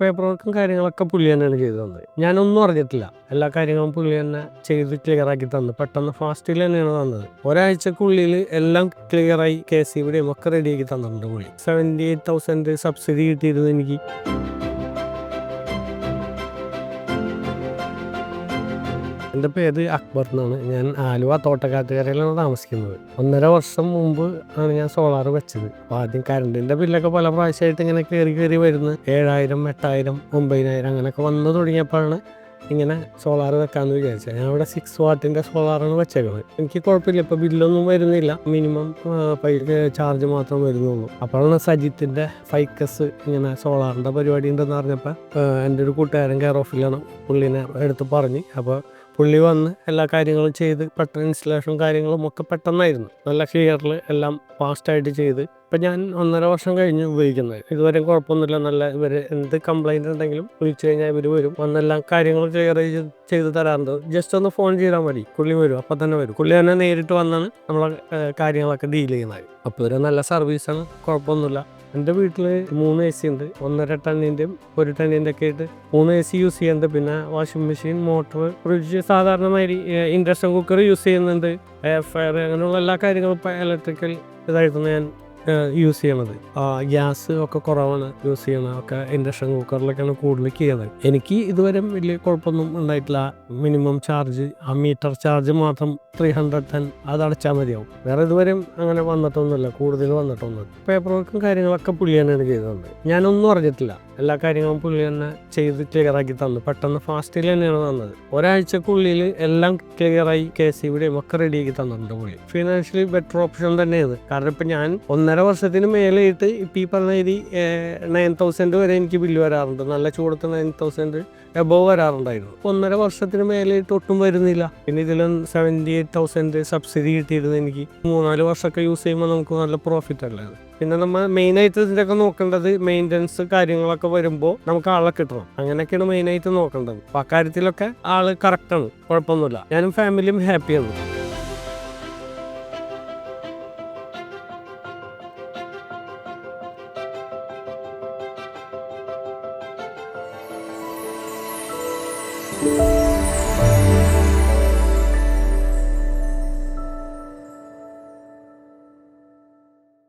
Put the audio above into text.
Paper വർക്കും കാര്യങ്ങളൊക്കെ പുള്ളി തന്നെയാണ് ചെയ്തു തന്നത്. ഞാനൊന്നും അറിഞ്ഞിട്ടില്ല. എല്ലാ കാര്യങ്ങളും പുള്ളി തന്നെ ചെയ്ത് ക്ലിയറാക്കി തന്നു. പെട്ടെന്ന് ഫാസ്റ്റിൽ തന്നെയാണ് തന്നത്. ഒരാഴ്ചക്കുള്ളിൽ എല്ലാം ക്ലിയറായി KCBയുടെയും ഒക്കെ റെഡിയാക്കി തന്നിട്ടുണ്ട് പുള്ളി. 78,000 സബ്സിഡി കിട്ടിയിരുന്നു എനിക്ക്. എൻ്റെ പേര് അക്ബർ എന്നാണ്. ഞാൻ ആലുവ തോട്ടക്കാട്ടുകരയിലാണ് താമസിക്കുന്നത്. 1.5 വർഷം മുമ്പ് ആണ് ഞാൻ സോളാർ വെച്ചത്. അപ്പോൾ ആദ്യം കറണ്ടിൻ്റെ ബില്ലൊക്കെ പല പ്രാവശ്യമായിട്ട് ഇങ്ങനെ കയറി വരുന്നു. 7,000, 8,000, 9,000 അങ്ങനെയൊക്കെ വന്നു തുടങ്ങിയപ്പോഴാണ് ഇങ്ങനെ സോളാർ വെക്കാമെന്ന് വിചാരിച്ചത്. ഞാൻ ഇവിടെ 6 വാട്ടിൻ്റെ സോളാറാണ് വെച്ചേക്കുന്നത്. എനിക്ക് കുഴപ്പമില്ല, ഇപ്പോൾ ബില്ലൊന്നും വരുന്നില്ല. മിനിമം ചാർജ് മാത്രം വരുന്നുള്ളൂ. അപ്പോഴാണ് സജിത്തിൻ്റെ ഫൈക്കസ് ഇങ്ങനെ സോളാറിൻ്റെ പരിപാടി ഉണ്ടെന്ന് പറഞ്ഞപ്പോൾ എൻ്റെ ഒരു കൂട്ടുകാരൻ കെയർ ഓഫിലാണ്, പുള്ളിനെ എടുത്ത് പറഞ്ഞ്. അപ്പോൾ പുള്ളി വന്ന് എല്ലാ കാര്യങ്ങളും ചെയ്ത് പെട്ടെന്ന് ഇൻസ്റ്റലേഷനും കാര്യങ്ങളും ഒക്കെ പെട്ടെന്നായിരുന്നു. നല്ല ക്ലിയറിൽ എല്ലാം ഫാസ്റ്റായിട്ട് ചെയ്ത് ഇപ്പം ഞാൻ 1.5 വർഷം കഴിഞ്ഞ് ഉപയോഗിക്കുന്നത്. ഇതുവരെ കുഴപ്പമൊന്നുമില്ല. നല്ല ഇവർ എന്ത് കംപ്ലൈൻറ്റ് ഉണ്ടെങ്കിലും വിളിച്ചു കഴിഞ്ഞാൽ ഇവർ വരും, വന്നെല്ലാം കാര്യങ്ങൾ ക്ലിയർ ചെയ്ത് തരാറുണ്ട്. ജസ്റ്റ് ഒന്ന് ഫോൺ ചെയ്താൽ മതി, പുള്ളി വരും, അപ്പം തന്നെ വരും. പുള്ളി തന്നെ നേരിട്ട് വന്നാണ് നമ്മളെ കാര്യങ്ങളൊക്കെ ഡീൽ ചെയ്യുന്നത്. അപ്പോൾ ഒരു നല്ല സർവീസാണ്, കുഴപ്പമൊന്നുമില്ല. എൻ്റെ വീട്ടിൽ 3 AC ഉണ്ട്. 1.5 ടണ്ണിൻ്റെയും 1 ടണ്ണിൻ്റെ ഒക്കെ ആയിട്ട് 3 AC യൂസ് ചെയ്യുന്നുണ്ട്. പിന്നെ വാഷിംഗ് മെഷീൻ, മോട്ടർ, ഫ്രിഡ്ജ്, സാധാരണമാതിരി ഇൻഡക്ഷൻ കുക്കർ യൂസ് ചെയ്യുന്നുണ്ട്. എയർ ഫ്രയർ അങ്ങനെയുള്ള എല്ലാ കാര്യങ്ങളും ഇപ്പോൾ ഇലക്ട്രിക്കൽ ഇതായിരുന്നു ഞാൻ യൂസ് ചെയ്യണത്. ഗ്യാസ് ഒക്കെ കുറവാണ് യൂസ് ചെയ്യണത്. ഒക്കെ ഇൻഡക്ഷൻ കുക്കറിലൊക്കെയാണ് കൂടുതൽ ചെയ്യുന്നത്. എനിക്ക് ഇതുവരെ വലിയ കുഴപ്പമൊന്നും ഉണ്ടായിട്ടില്ല. മിനിമം ചാർജ്, ആ മീറ്റർ ചാർജ് മാത്രം 310 അത് അടച്ചാൽ മതിയാവും. വേറെ ഇതുവരെ അങ്ങനെ വന്നിട്ടൊന്നുമില്ല, കൂടുതൽ വന്നിട്ടൊന്നുമില്ല. പേപ്പർ വർക്കും കാര്യങ്ങളൊക്കെ പുള്ളി തന്നെയാണ് ചെയ്തത്. ഞാനൊന്നും അറിഞ്ഞിട്ടില്ല. എല്ലാ കാര്യങ്ങളും പുള്ളി തന്നെ ചെയ്ത് ക്ലിയറാക്കി തന്നു. പെട്ടെന്ന് ഫാസ്റ്റിൽ തന്നെയാണ് തന്നത്. ഒരാഴ്ചക്കുള്ളിൽ എല്ലാം ക്ലിയറായി KCBയുടെയും ഒക്കെ റെഡിയാക്കി തന്നിട്ടുണ്ട് പുള്ളി. ഫിനാൻഷ്യലി ബെറ്റർ ഓപ്ഷൻ തന്നെയാണ്. കാരണം ഇപ്പം ഞാൻ 1.5 വർഷത്തിന് മേലെയായിട്ട് ഇപ്പം ഈ പറഞ്ഞ രീതി 9,000 വരെ എനിക്ക് ബില്ല് വരാറുണ്ട്. നല്ല ചൂടത്ത് 9,000 എബോവ് വരാറുണ്ടായിരുന്നു. 1.5 വർഷത്തിന് മേലെയായിട്ട് ഒട്ടും വരുന്നില്ല. പിന്നെ ഇതിലും 78,000 സബ്സിഡി കിട്ടിയിരുന്നു എനിക്ക്. 3-4 വർഷമൊക്കെ യൂസ് ചെയ്യുമ്പോൾ നമുക്ക് നല്ല പ്രോഫിറ്റ് അല്ലേ അത്. പിന്നെ നമ്മൾ മെയിനായിട്ട് ഇതിൻ്റെയൊക്കെ നോക്കേണ്ടത് മെയിൻ്റനൻസ് കാര്യങ്ങളൊക്കെ വരുമ്പോൾ നമുക്ക് ആളെ കിട്ടണം. അങ്ങനെയൊക്കെയാണ് മെയിനായിട്ട് നോക്കേണ്ടത്. അപ്പോൾ ആ കാര്യത്തിലൊക്കെ ആൾ കറക്റ്റാണ്, കുഴപ്പമൊന്നുമില്ല. ഞാനും ഫാമിലിയും ഹാപ്പിയാണ്.